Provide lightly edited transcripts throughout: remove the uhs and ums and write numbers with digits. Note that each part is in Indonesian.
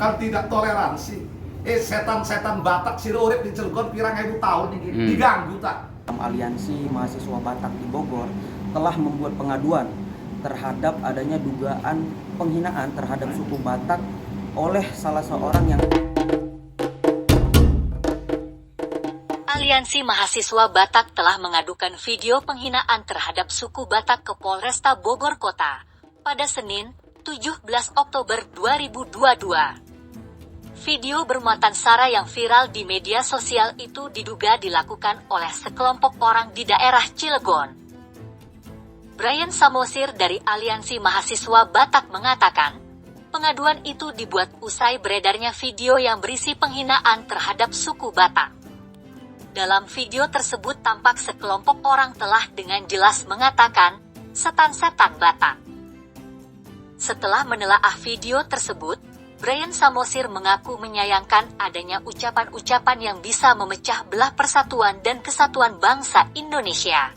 kan tidak toleransi. Setan-setan Batak sih urip di Cilegon pirang ewu tahun ini diganggu tak. Aliansi Mahasiswa Batak di Bogor telah membuat pengaduan terhadap adanya dugaan penghinaan terhadap suku Batak oleh salah seorang yang Aliansi Mahasiswa Batak telah mengadukan video penghinaan terhadap suku Batak ke Polresta Bogor Kota pada Senin, 17 Oktober 2022. Video bermuatan sara yang viral di media sosial itu diduga dilakukan oleh sekelompok orang di daerah Cilegon. Brian Samosir dari Aliansi Mahasiswa Batak mengatakan, pengaduan itu dibuat usai beredarnya video yang berisi penghinaan terhadap suku Batak. Dalam video tersebut tampak sekelompok orang telah dengan jelas mengatakan, setan-setan Batak. Setelah menelaah video tersebut, Brian Samosir mengaku menyayangkan adanya ucapan-ucapan yang bisa memecah belah persatuan dan kesatuan bangsa Indonesia.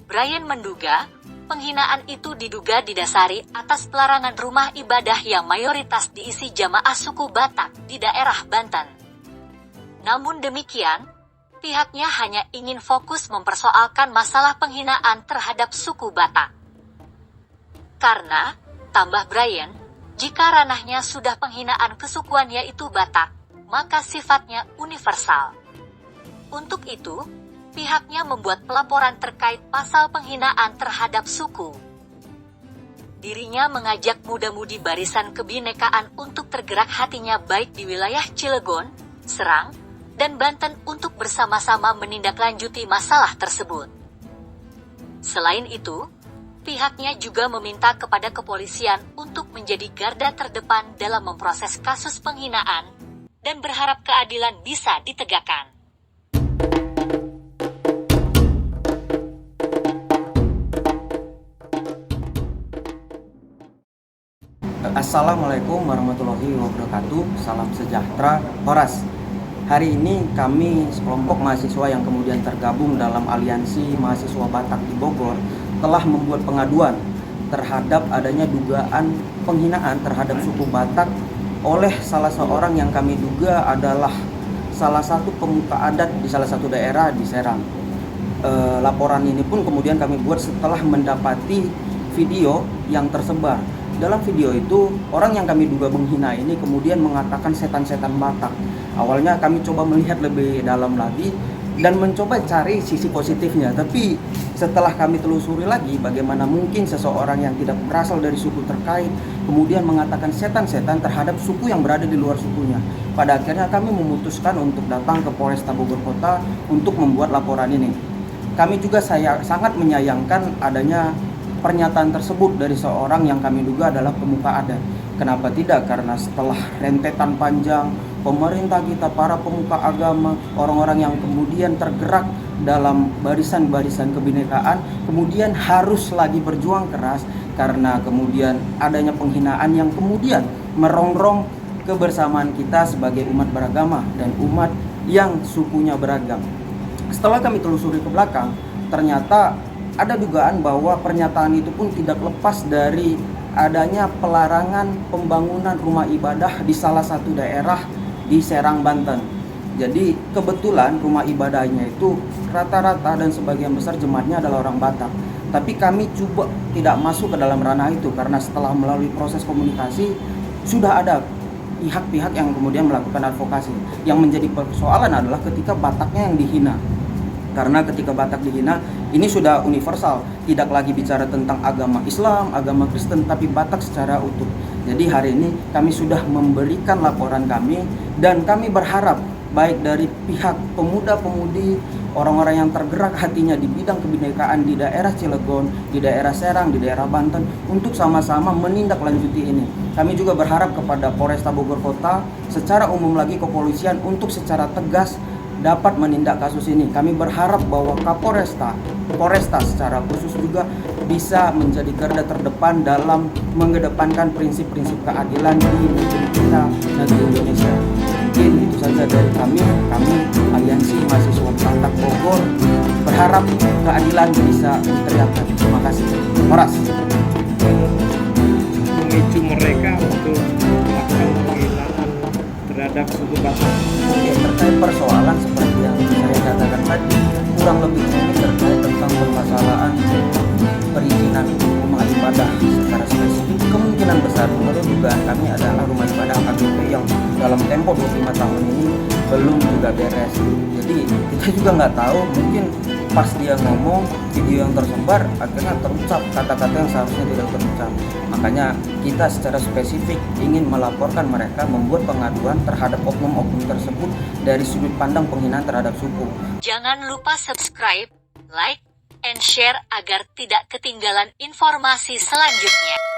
Brian menduga, penghinaan itu diduga didasari atas pelarangan rumah ibadah yang mayoritas diisi jamaah suku Batak di daerah Banten. Namun demikian, pihaknya hanya ingin fokus mempersoalkan masalah penghinaan terhadap suku Batak. Karena, tambah Brian, jika ranahnya sudah penghinaan kesukuan yaitu Batak, maka sifatnya universal. Untuk itu, pihaknya membuat pelaporan terkait pasal penghinaan terhadap suku. Dirinya mengajak muda-mudi Barisan Kebinekaan untuk tergerak hatinya baik di wilayah Cilegon, Serang, dan Banten untuk bersama-sama menindaklanjuti masalah tersebut. Selain itu, pihaknya juga meminta kepada kepolisian untuk menjadi garda terdepan dalam memproses kasus penghinaan, dan berharap keadilan bisa ditegakkan. Assalamualaikum warahmatullahi wabarakatuh. Salam sejahtera, Horas. Hari ini kami sekelompok mahasiswa yang kemudian tergabung dalam Aliansi Mahasiswa Batak di Bogor telah membuat pengaduan terhadap adanya dugaan penghinaan terhadap suku Batak oleh salah seorang yang kami duga adalah salah satu pemuka adat di salah satu daerah di Serang. Laporan ini pun kemudian kami buat setelah mendapati video yang tersebar. Dalam video itu, orang yang kami duga menghina ini kemudian mengatakan setan-setan Batak. Awalnya kami coba melihat lebih dalam lagi dan mencoba cari sisi positifnya, tapi setelah kami telusuri lagi bagaimana mungkin seseorang yang tidak berasal dari suku terkait kemudian mengatakan setan-setan terhadap suku yang berada di luar sukunya. Pada akhirnya kami memutuskan untuk datang ke Polresta Bogor Kota untuk membuat laporan ini. Kami juga sangat menyayangkan adanya pernyataan tersebut dari seorang yang kami duga adalah pemuka adat. Kenapa tidak? Karena setelah rentetan panjang pemerintah kita, para pemuka agama, orang-orang yang kemudian tergerak dalam barisan-barisan kebinekaan, kemudian harus lagi berjuang keras karena kemudian adanya penghinaan yang kemudian merongrong kebersamaan kita sebagai umat beragama dan umat yang sukunya beragam. Setelah kami telusuri ke belakang, ternyata ada dugaan bahwa pernyataan itu pun tidak lepas dari adanya pelarangan pembangunan rumah ibadah di salah satu daerah di Serang, Banten. Jadi kebetulan rumah ibadahnya itu rata-rata dan sebagian besar jemaatnya adalah orang Batak. Tapi kami coba tidak masuk ke dalam ranah itu karena setelah melalui proses komunikasi sudah ada pihak-pihak yang kemudian melakukan advokasi. Yang menjadi persoalan adalah ketika Bataknya yang dihina. Karena ketika Batak dihina, ini sudah universal, tidak lagi bicara tentang agama Islam, agama Kristen, tapi Batak secara utuh. Jadi hari ini kami sudah memberikan laporan kami dan kami berharap baik dari pihak pemuda-pemudi, orang-orang yang tergerak hatinya di bidang kebinekaan di daerah Cilegon, di daerah Serang, di daerah Banten untuk sama-sama menindaklanjuti ini. Kami juga berharap kepada Polresta Bogor Kota, secara umum lagi kepolisian untuk secara tegas dapat menindak kasus ini. Kami berharap bahwa Kapolresta, Polresta secara khusus juga bisa menjadi garda terdepan dalam mengedepankan prinsip-prinsip keadilan di negeri kita, negeri Indonesia. Mungkin itu saja dari kami Aliansi Mahasiswa Batak Bogor berharap keadilan bisa ditegakkan. Terima kasih. Horas. Memicu mereka untuk melakukan terhadap suku Batak. Oke, terkait persoalan seperti yang saya katakan tadi, kurang lebih ini terkait tentang permasalahan perizinan rumah ibadah secara spesifik. Kemungkinan besar menurut dugaan kami adalah rumah ibadah AKBP yang dalam tempo 25 tahun ini belum juga beres. Jadi kita juga nggak tahu, mungkin pas dia ngomong video yang tersebar akhirnya terucap kata-kata yang seharusnya tidak terucap. Makanya kita secara spesifik ingin melaporkan mereka membuat pengaduan terhadap oknum-oknum tersebut dari sudut pandang penghinaan terhadap suku. Jangan lupa subscribe, like, and share agar tidak ketinggalan informasi selanjutnya.